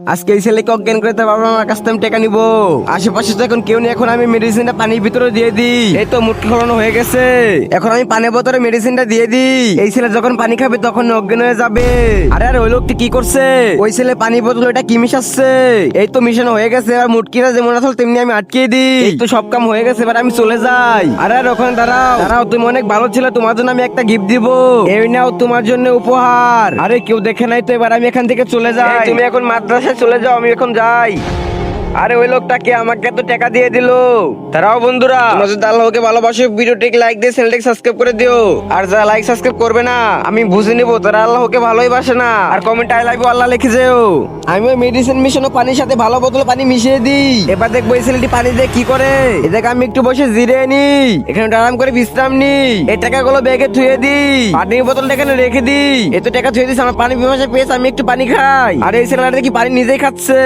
আজকে এই ছেলেকে অজ্ঞান করে তার বাবা মার কাছ থেকে আমি টাকা নিবো। আশেপাশে তো এখন কেউ নেই, এখন আমি মেডিসিনটা পানির ভিতরে দিয়ে দিই। এই তো মুটকি খোলানো হয়ে গেছে, এখন আমি পানির বোতলে মেডিসিনটা দিয়ে দিই। এই ছেলে যখন পানি খাবে তখন অজ্ঞান হয়ে যাবে। আরে আরে ওই লোকটি কি করছে? ওই ছেলে পানি বোতল এটা কি মিশাচ্ছে? এই তো মিশানো হয়ে গেছে, এবার মুটকিটা যেমন আসল তেমনি আমি আটকে দিই। এই তো সব কাম হয়ে গেছে, এবার আমি চলে যাই। আরে আরে ওখানে দাঁড়াও দাঁড়াও, তুমি অনেক ভালো ছিলে, তোমার জন্য আমি একটা গিফট দিব। এই নাও তোমার জন্য উপহার। আরে কেউ দেখে নাই তো, এবার আমি এখান থেকে চলে যাই। তুমি এখন মাদ্রাসায় চলে যাও, আমি এখন যাই। আরে ওই লোকটাকে আমাকে তো টাকা দিয়ে দিলো। তারাও বন্ধুরা, তোমরা যদি আল্লাহকে ভালোবাসো ভিডিওটিকে লাইক দিয়ে চ্যানেলটিকে সাবস্ক্রাইব করে দিও। আর যারা লাইক সাবস্ক্রাইব করবে না, আমি বুঝে নিবো তারা আল্লাহকে ভালোই বাসে না। আর কমেন্ট আই লাভ ইউ আল্লাহ লিখে যেও। আমি ওই মেডিসিন মিশানো পানির সাথে ভালো বোতলে পানি মিশিয়ে দিই। এবার দেখবো এই ছেলেটি পানি দিয়ে কি করে। এদেরকে আমি একটু বসে জিরে নি, এখানে আরাম করে বিশ্রাম নি। এই টাকাগুলো ব্যাগে থুয়ে দিই, পানির বোতলটা এখানে রেখে দিই। এত টাকা থুয়ে দিস, আমার পানি পিপাসা পেয়েছে, আমি একটু পানি খাই। আর এই ছেলেটা কি পানি নিজেই খাচ্ছে।